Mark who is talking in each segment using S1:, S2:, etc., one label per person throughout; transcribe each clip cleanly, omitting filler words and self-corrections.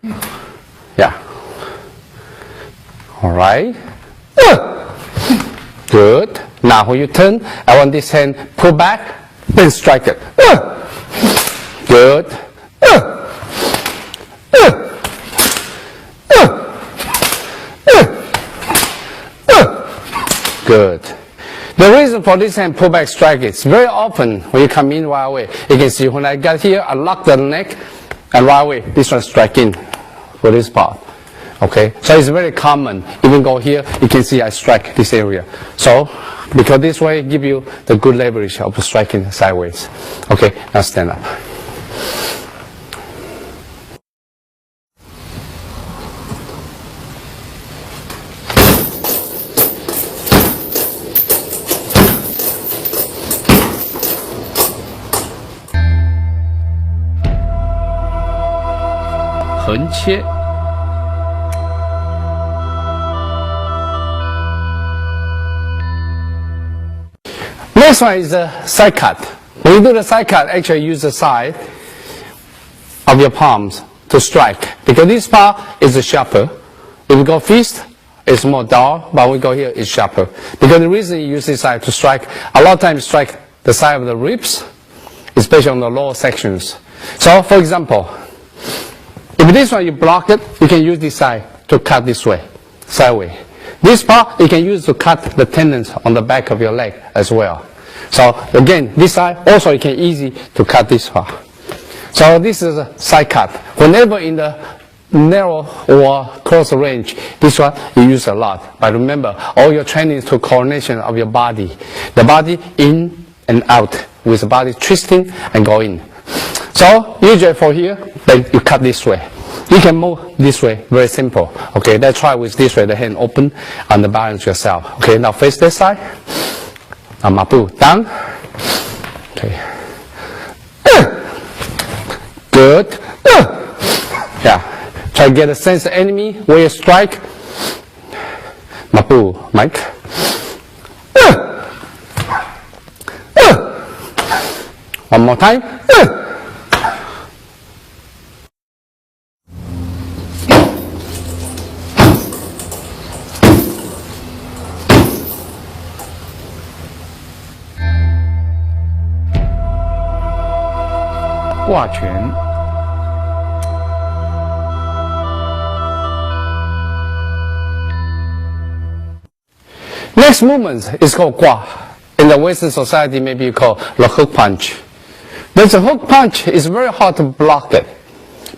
S1: Yeah. All right. Good. Now when you turn, I want this hand pull back, then strike it. Good. Good. The reason for this hand pull back strike is very often when you come in right away, you can see when I got here, I lock the neck, and right away this one strike in for this part. Okay, so it's very common. Even go here, you can see I strike this area. So, because this way give you the good leverage of striking sideways. Okay, now stand up. Next one is the side cut. When you do the side cut, actually use the side of your palms to strike. Because this part is sharper. If we go fist, it's more dull, but when we go here, it's sharper. Because the reason you use this side to strike, a lot of times strike the side of the ribs, especially on the lower sections. So, for example, if this one you block it, you can use this side to cut this way, sideways. This part you can use to cut the tendons on the back of your leg as well. So again, this side also you can easy to cut this part. So this is a side cut. Whenever in the narrow or close range, this one you use a lot. But remember, all your training is to coordination of your body. The body in and out with the body twisting and going. So usually for here, then you cut this way. You can move this way, very simple. Okay, let's try with this way, the hand open and the balance yourself. Okay, now face this side. Now mapu down. Okay. Good. Yeah. Try to get a sense of enemy where you strike. Mapu, Mike. One more time. Next movement is called gua. In the Western society, maybe you call the hook punch. But the hook punch is very hard to block it.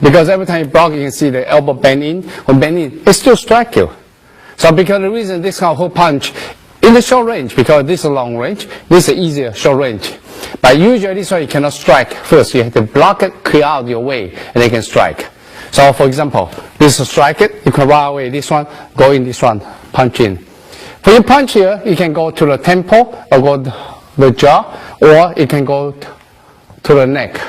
S1: Because every time you block, you can see the elbow bend in. When bend in, it still strike you. So because the reason this kind of hook punch, in the short range, because this is a long range, this is easier short range. But usually this one you cannot strike. First you have to block it, clear out your way, and then you can strike. So for example, this is strike it, you can right away this one, go in this one, punch in. When you punch here, you can go to the temple, or go to the jaw, or you can go to the neck.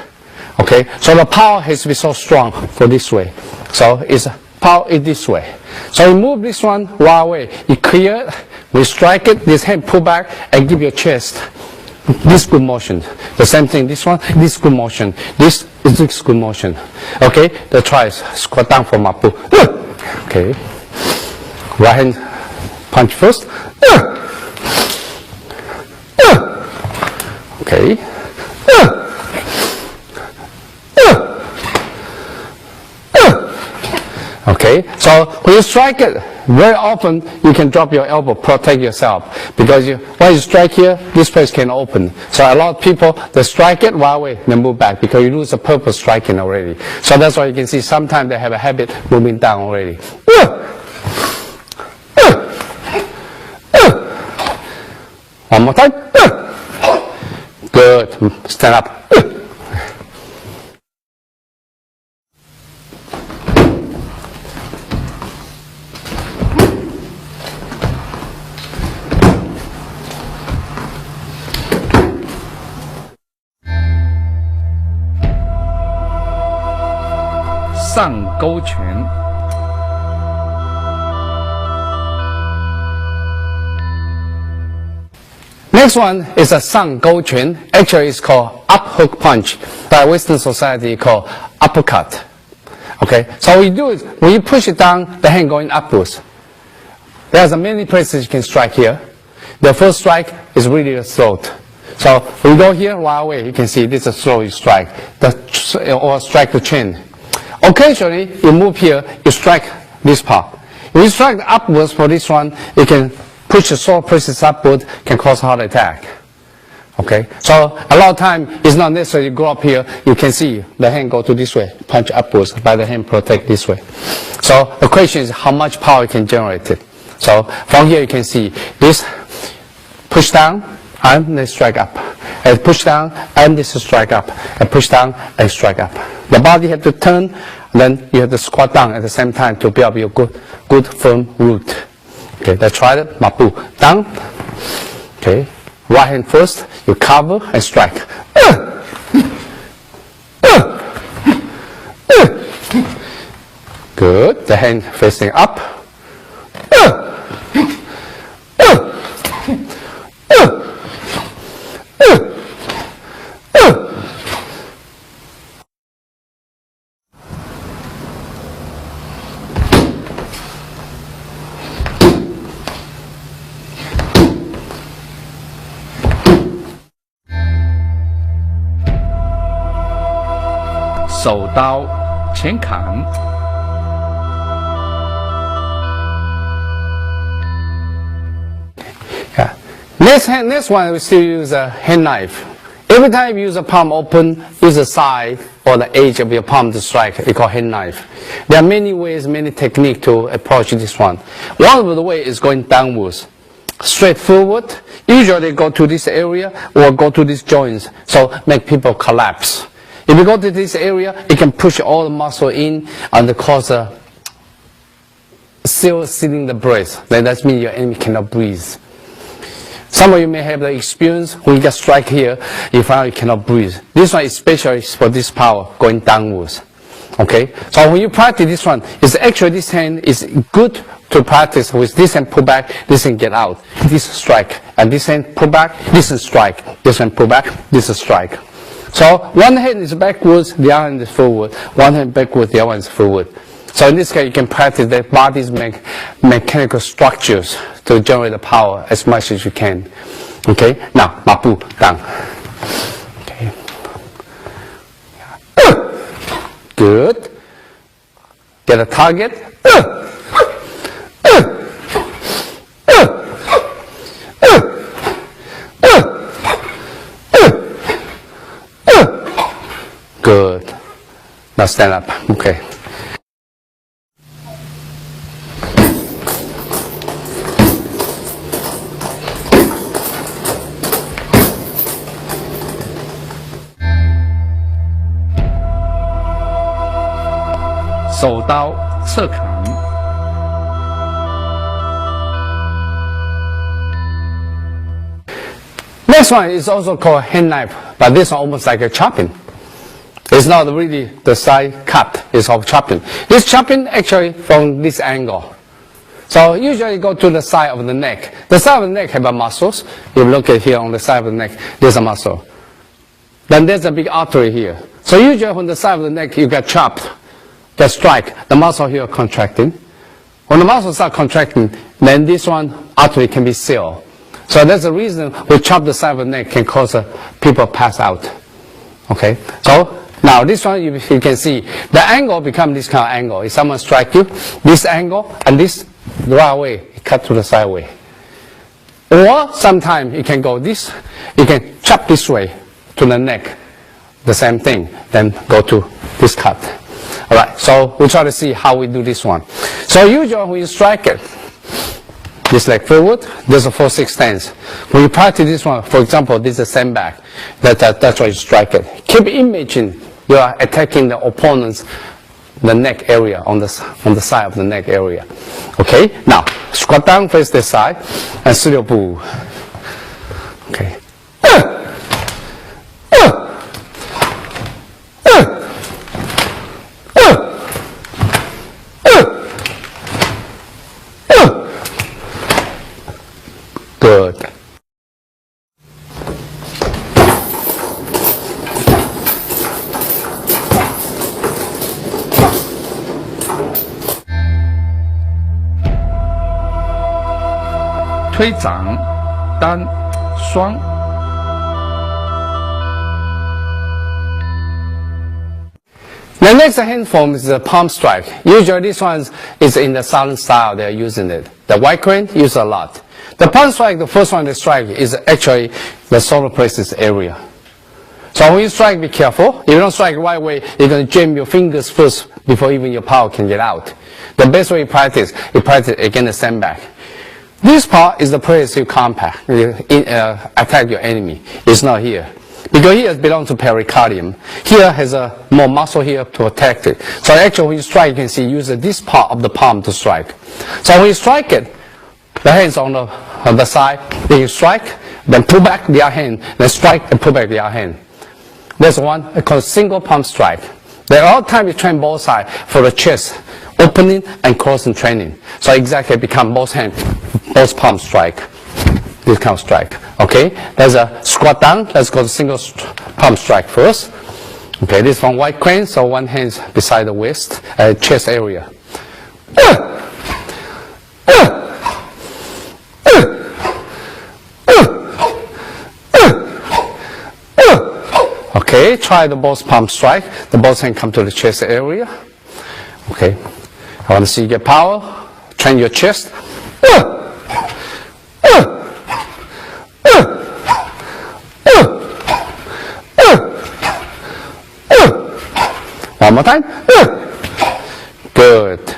S1: Okay, so the power has to be so strong for this way. So it's power is this way. So you move this one right away, you clear it, we strike it, this hand pull back and give your chest. This good motion. The same thing, this one, this good motion. This is this good motion. Okay, the try is squat down for mapu. Okay, right hand punch first. Okay. Okay, so when you strike it, very often you can drop your elbow, protect yourself. Because when you strike here, this place can open. So a lot of people, they strike it right away, they move back because you lose the purpose striking already. So that's why you can see sometimes they have a habit moving down already. One more time. Good. Stand up. Next one is a 上勾拳. Actually, it's called up hook punch. By Western society, called uppercut. Okay. Okay, so what you do is, when you push it down, the hand going upwards. There's many places you can strike here. The first strike is really a throat. So when you go here, right away, you can see this is a slow strike, or strike the chin. Occasionally, you move here, you strike this part. When you strike upwards for this one, you can push the sore places upward, can cause heart attack. Okay, so a lot of time it's not necessary you go up here. You can see the hand go to this way, punch upwards, by the hand protect this way. So the question is how much power you can generate it. So from here you can see this push down and then strike up, and push down and this strike up, and push down and strike up. The body have to turn, then you have to squat down at the same time to build up your good firm root. Okay, let's try it. Mapu down. Okay. Right hand first, you cover and strike. Good. The hand facing up.
S2: Sổ đao, chén khẳng.
S1: Yeah. Next one, we still use a hand knife. Every time you use a palm open, use the side or the edge of your palm to strike. It's called hand knife. There are many ways, many techniques to approach this one. One of the way is going downwards, straight forward. Usually go to this area or go to these joints, so make people collapse. If you go to this area, it can push all the muscle in and cause a still sealing the breath. Then that means your enemy cannot breathe. Some of you may have the experience when you get strike here, you find you cannot breathe. This one is especially for this power going downwards. Okay, so when you practice this one, it's actually this hand is good to practice with this hand pull back, this hand get out, this strike, and this hand pull back, this hand strike, this hand pull back, this is strike. So one hand is backwards, the other hand is forward. One hand backwards, the other one is forward. So in this case, you can practice the body's mechanical structures to generate the power as much as you can. Okay, now mapu down. Okay. Good. Get a target. Good. Now stand up. Okay.
S2: Sổ đao,侧砍.
S1: Next one is also called hand knife, but this one almost like a chopping. It's not really the side cut, it's called chopping. This chopping actually from this angle. So usually go to the side of the neck. The side of the neck have muscles. You look at here on the side of the neck, there's a muscle. Then there's a big artery here. So usually on the side of the neck you get chopped, get strike, the muscle here contracting. When the muscles start contracting, then this one artery can be sealed. So that's the reason we chop the side of the neck can cause people pass out. Okay, so now this one you can see the angle become this kind of angle. If someone strike you, this angle and this right away cut to the sideway. Or sometimes it can go this, you can chop this way to the neck, the same thing, then go to this cut. Alright, so we'll try to see how we do this one. So usually when you strike it, this leg forward, there's a 4-6 stance. When you practice this one, for example, this is a sandbag. That's why you strike it. Keep imagining you are attacking the opponent's the neck area, on the side of the neck area. Okay, now squat down, face this side, and 四六步. Okay. Good.
S2: 推掌单双。
S1: The next hand form is the palm strike. Usually this one is in the southern style they are using it. The white crane use a lot. The palm strike, the first one they strike is actually the solar plexus area. So when you strike, be careful. If you don't strike the right way, you're going to jam your fingers first before even your power can get out. The best way you practice against the sandbag. This part is the place you compact, attack your enemy. It's not here. Because here it belongs to pericardium. Here has a more muscle here to protect it. So actually when you strike, you can see use this part of the palm to strike. So when you strike it, the hands on the side, then you strike, then pull back the other hand, then strike and pull back the other hand. There's one called single palm strike. There are all times you train both sides for the chest opening and crossing training. So exactly become both hand, both palm strike. This kind of strike. Okay, there's a squat down. Let's go to single palm strike first. Okay, this one white crane, so one hand beside the waist, chest area. Okay, try the both palm strike. The both hand come to the chest area. Okay, I want to see you get power. Train your chest. One more time. Good.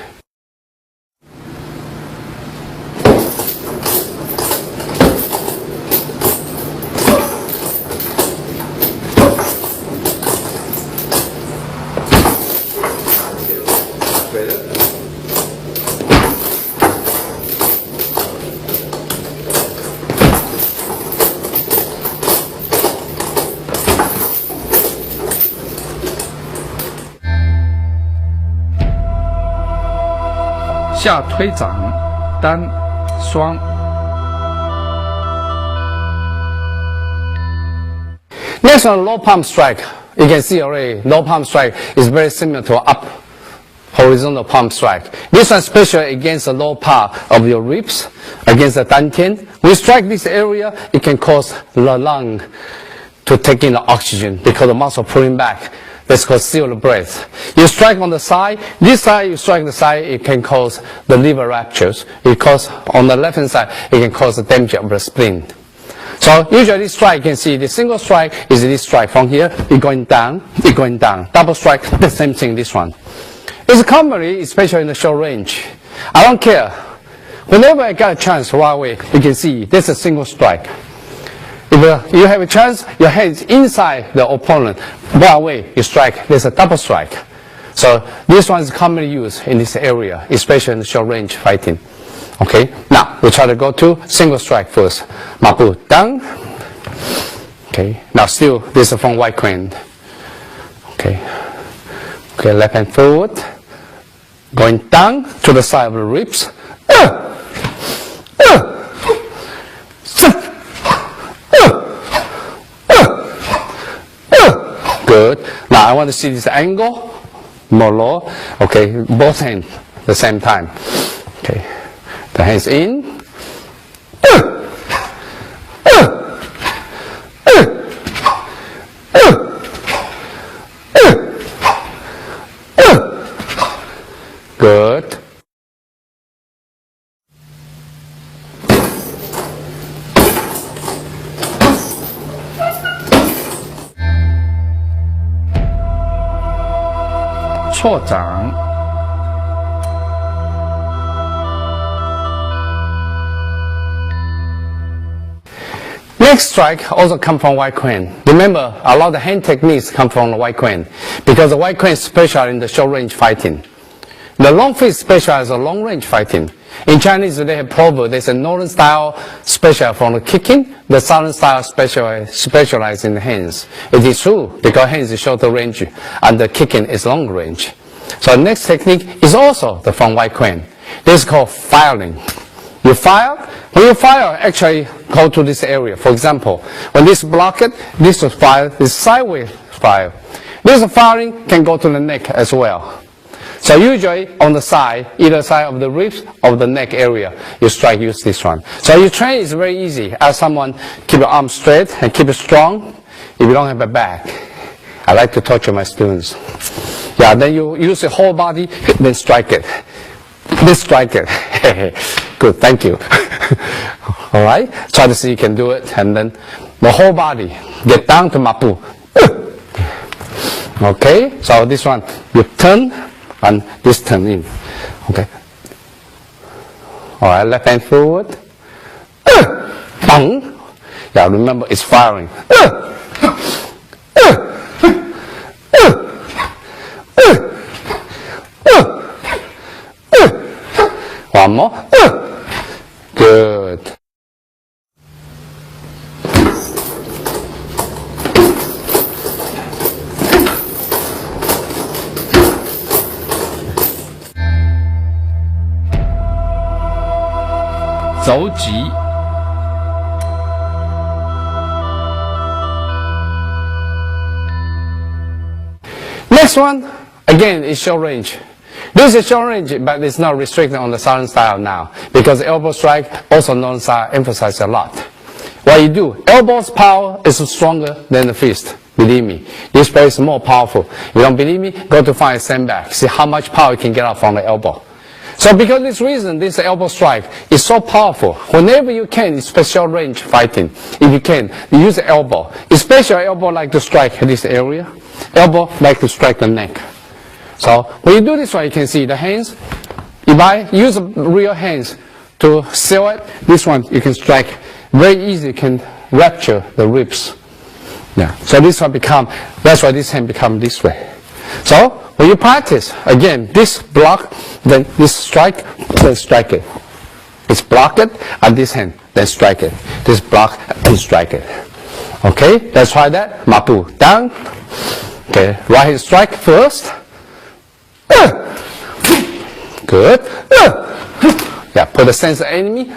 S2: 下推掌单双。
S1: Next one, low palm strike. You can see already, low palm strike is very similar to up horizontal palm strike. This one especially against the low part of your ribs, against the dantian. When you strike this area, it can cause the lung to take in the oxygen because the muscle pulling back. That's called seal the breath. You strike on the side. This side, you strike the side, it can cause the liver ruptures. Because on the left hand side, it can cause the damage of the spleen. So usually this strike, you can see the single strike is this strike. From here, it's going down, it's going down. Double strike, the same thing, this one. It's commonly, especially in the short range. I don't care. Whenever I got a chance right away, you can see this is a single strike. If you have a chance, your hand is inside the opponent. Right away, you strike. There's a double strike. So this one is commonly used in this area, especially in the short range fighting. Okay. Now we try to go to single strike first. Mabu down. Okay. Now still this is from white crane. Okay. Okay. Left hand forward, going down to the side of the ribs. Good. Now I want to see this angle, more low. Okay, both hands at the same time. Okay, the hands in. Good.
S2: 错掌。
S1: Next strike also come from white crane. Remember, a lot of the hand techniques come from the white crane because the white crane is special in the short range fighting. The long fist specializes in long range fighting. In Chinese, they have proverb. There's a northern style special from the kicking. The southern style specializes in the hands. It is true because hands is shorter range and the kicking is long range. So the next technique is also the from white crane. This is called firing. You fire. When you fire, actually go to this area. For example, when this block it, this will fire. This sideways fire. This firing can go to the neck as well. So usually on the side, either side of the ribs or the neck area, you strike, use this one. So you train is very easy. Ask someone, keep your arm straight and keep it strong. If you don't have a back, I like to torture my students. Yeah, then you use the whole body, then strike it. Then strike it. Good, thank you. All right, try to see you can do it, and then the whole body get down to mapu. Okay, so this one you turn and this turn in. Okay. All right, left hand forward. Bang. Yeah, remember it's firing. One more. Good.
S2: 肘击
S1: Next one, again, is short range. This is short range, but it's not restricted on the southern style now, because elbow strike, also known style, emphasized a lot. What you do, elbow's power is stronger than the fist. Believe me, this play is more powerful. If you don't believe me, go to find a sandbag. See how much power you can get out from the elbow. So because of this reason, this elbow strike is so powerful. Whenever you can, especially short range fighting, if you can, you use the elbow. Especially elbow like to strike this area. Elbow like to strike the neck. So when you do this one, you can see the hands. If I use real hands to seal it, this one you can strike very easy. You can rupture the ribs. Yeah. So this one become. That's why this hand become this way. So when you practice, again, this block, then this strike, then strike it. It's block it, and this hand, then strike it. This block, and strike it. Okay, let's try that. Mapu, down. Okay, right hand strike first. Good. Yeah, put a sense of enemy.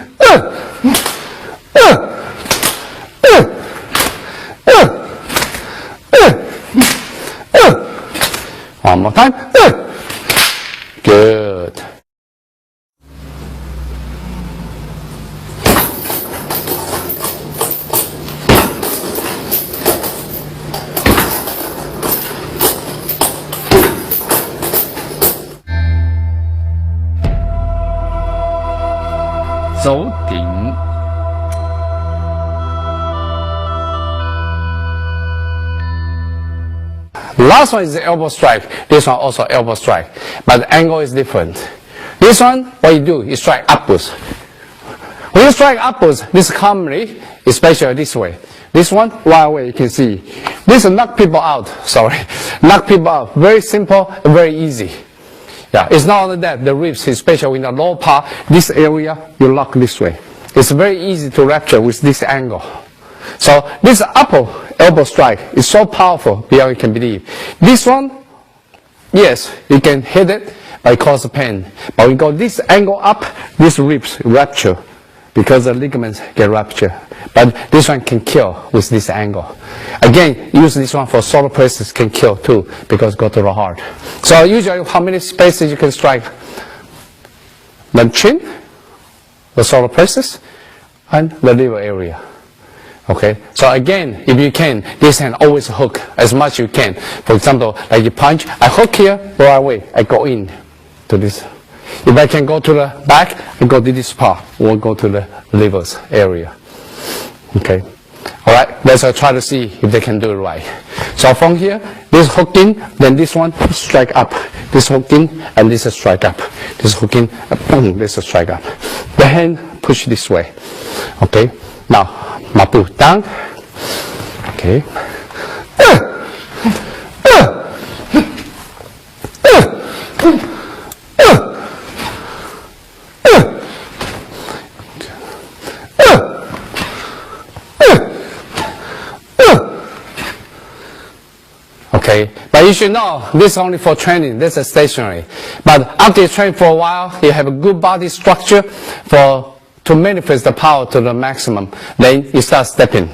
S1: One more time. Good.
S2: 肘顶
S1: Last one is the elbow strike. This one also elbow strike, but the angle is different. This one, what you do, you strike upwards. When you strike upwards, this commonly, especially this way. This one, right away, you can see. This will knock people out, sorry. Knock people out. Very simple and very easy. Yeah, it's not only that, the ribs, especially in the lower part, this area, you lock this way. It's very easy to rupture with this angle. So this upper elbow strike is so powerful beyond you can believe. This one, yes, you can hit it, but it causes pain. But when you go this angle up, these ribs rupture because the ligaments get ruptured. But this one can kill with this angle. Again, use this one for solar plexus, can kill too because go to the heart. So usually how many spaces you can strike? The chin, the solar plexus, and the liver area. Okay, so again, if you can, this hand always hook as much as you can. For example, like you punch, I hook here, right away, I go in to this. If I can go to the back, I go to this part, or go to the liver's area. Okay, all right, let's try to see if they can do it right. So from here, this hook in, then this one strike up. This hook in, and this is strike up. This hook in, boom, this is strike up. The hand push this way. Okay, now. Mapu down. Okay. Okay, but you should know this is only for training. This is stationary. But after you train for a while, you have a good body structure to manifest the power to the maximum, then you start stepping.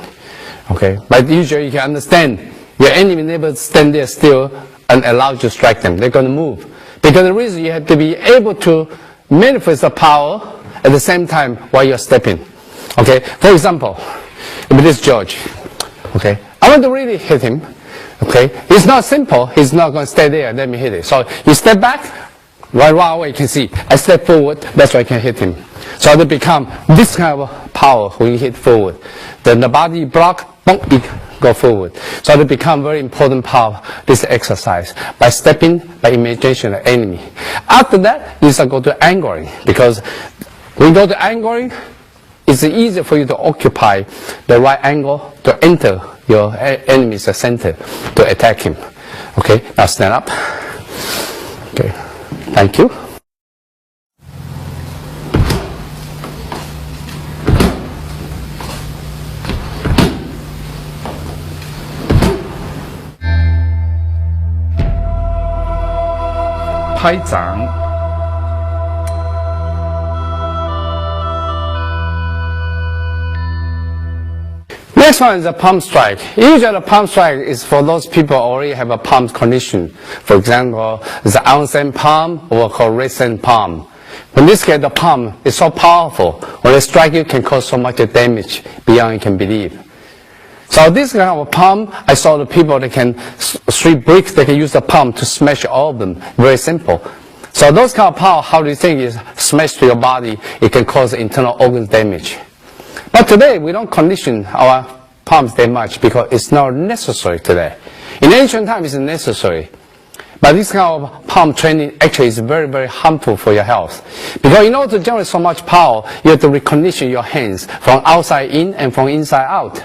S1: Okay, but usually you can understand your enemy never stand there still and allow you to strike them. They're going to move Because the reason you have to be able to manifest the power at the same time while you're stepping. Okay, for example, if this George, okay, I want to really hit him. Okay, it's not simple. He's not going to stay there and let me hit it. So you step back, right away you can see. I step forward, that's why I can hit him. So they become this kind of power when you hit forward. Then the body block, boom, it go forward. So they become very important part of this exercise by stepping, by imagination of enemy. After that, you start go to angling, because when you go to angling, it's easier for you to occupy the right angle to enter your enemy's center to attack him. Okay, now stand up. Okay, thank you.
S2: Pai Zhang.
S1: Next one is a palm strike. Usually the palm strike is for those people who already have a palm condition. For example, the onsen palm or called recent palm. When this case, the palm is so powerful. When they strike you, can cause so much damage beyond you can believe. So this kind of palm, I saw the people that can street bricks, they can use the palm to smash all of them. Very simple. So those kind of power, how do you think is smashed to your body? It can cause internal organ damage. But today, we don't condition our palms that much because it's not necessary today. In ancient times, it's necessary. But this kind of palm training actually is very, very harmful for your health. Because in order to generate so much power, you have to recondition your hands from outside in and from inside out.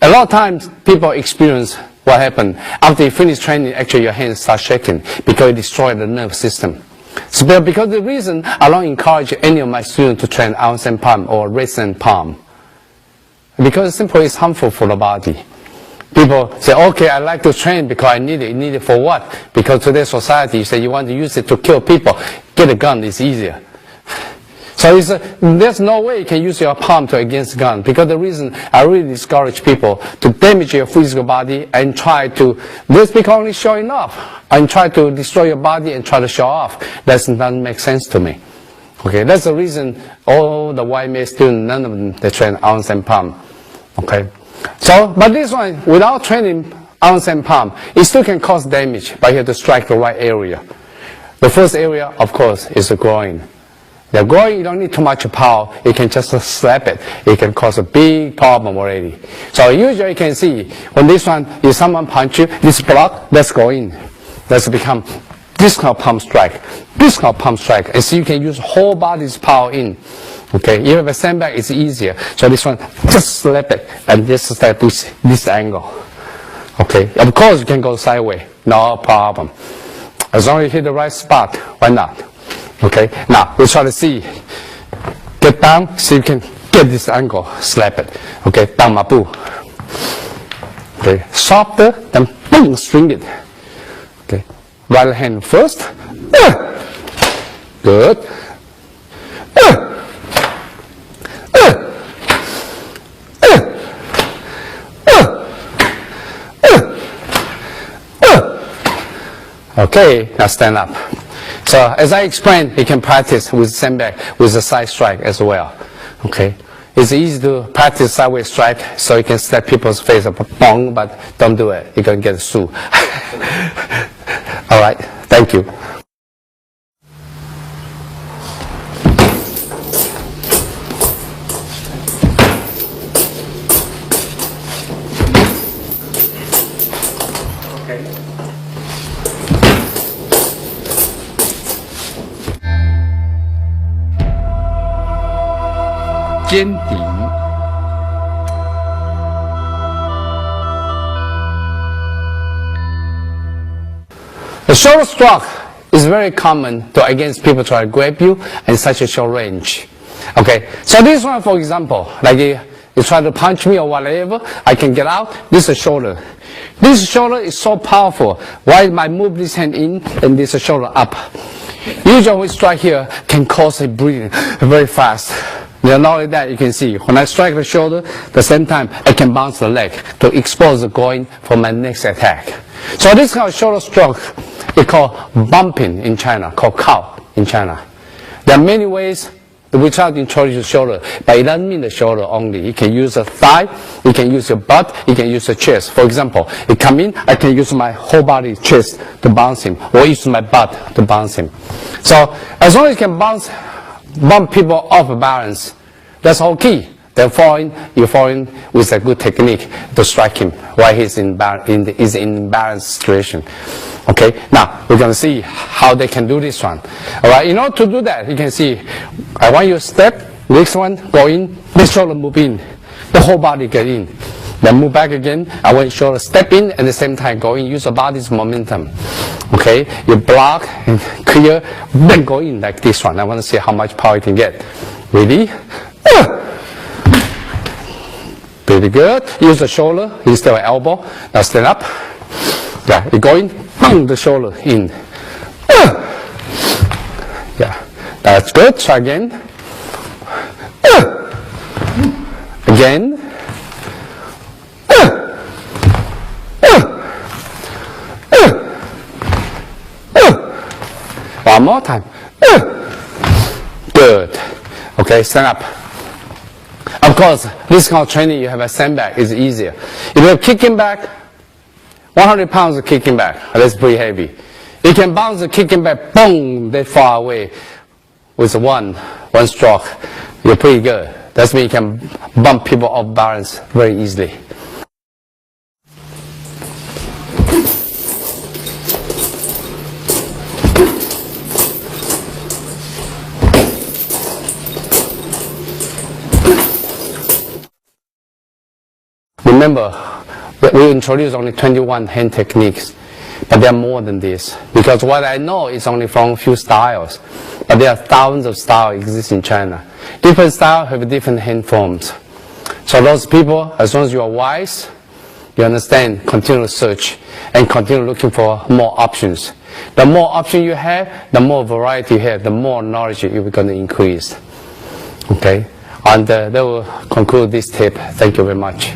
S1: A lot of times, people experience what happened. After you finish training, actually your hands start shaking because you destroy the nerve system. So because the reason I don't encourage any of my students to train onsen palm or recent palm. Because simply it's harmful for the body. People say, okay, I like to train because I need it. Need it for what? Because today's society, you say you want to use it to kill people. Get a gun, it's easier. So there's no way you can use your palm to against a gun. Because the reason I really discourage people to damage your physical body and try to, this because only showing off. And try to destroy your body and try to show off. That doesn't make sense to me. Okay, that's the reason all the white male students, none of them, they train onsen palm. Okay, so, but this one, without training onsen palm, it still can cause damage, but you have to strike the right area. The first area, of course, is the groin. The groin, you don't need too much power. You can just slap it. It can cause a big problem already. So usually you can see, when this one, if someone punch you, this block, let's go in. Let's become this kind of palm strike. This kind of palm strike. And so you can use whole body's power in. Okay, if you have a sandbag, it's easier. So this one, just slap it, and just start this angle. Okay, of course you can go sideways, no problem. As long as you hit the right spot, why not? Okay, now we try to see. Get down, so you can get this angle, slap it. Okay, down my boo. Okay, softer, then boom, string it. Okay, right hand first. Good. Okay, now stand up. So as I explained, you can practice with sandbag, with a side strike as well. Okay, it's easy to practice sideways strike, so you can slap people's face up, bong, but don't do it. You're gonna get sued. All right, thank you. Okay.
S2: 尖顶，
S1: The shoulder stroke is very common against people try to grab you in such a short range. Okay, so this one, for example, like you try to punch me or whatever, I can get out. This is shoulder. This shoulder is so powerful. Why I move this hand in and this shoulder up? Usually we strike here can cause a breathing very fast. Not only that, you can see when I strike the shoulder, at the same time I can bounce the leg to expose the groin for my next attack. So this kind of shoulder stroke It's called bumping in China, called cow in China. There are many ways we try to introduce the shoulder, but it doesn't mean the shoulder only. You can use the thigh, you can use your butt, you can use the chest. For example, you come in, I can use my whole body chest to bounce him, or use my butt to bounce him. So as long as you can bump people off balance, that's all key. Then you fall in with a good technique to strike him while he's in balanced situation. Okay, now we're going to see how they can do this one. All right, in order to do that, you can see, I want you to step, next one, go in, this shoulder move in, the whole body get in. Then move back again, I want your shoulder step in, at the same time go in, use your body's momentum. Okay, you block and clear, then go in like this one. I want to see how much power you can get. Ready? Pretty good. Use the shoulder instead of elbow. Now stand up. Yeah, you go in, the shoulder in. Yeah, that's good. Try again. Again. One more time. Good. Okay, stand up. Of course, this kind of training, you have a sandbag, is easier. If you're kicking back, 100 pounds of kicking back, that's pretty heavy. You can bounce the kicking back, boom, that far away with one stroke. You're pretty good. That's when you can bump people off balance very easily. Remember, we introduced only 21 hand techniques, but there are more than this. Because what I know is only from a few styles, but there are thousands of styles exist in China. Different styles have different hand forms. So those people, as long as you are wise, you understand, continue to search and continue looking for more options. The more options you have, the more variety you have, the more knowledge you're going to increase. Okay? And that will conclude this tip. Thank you very much.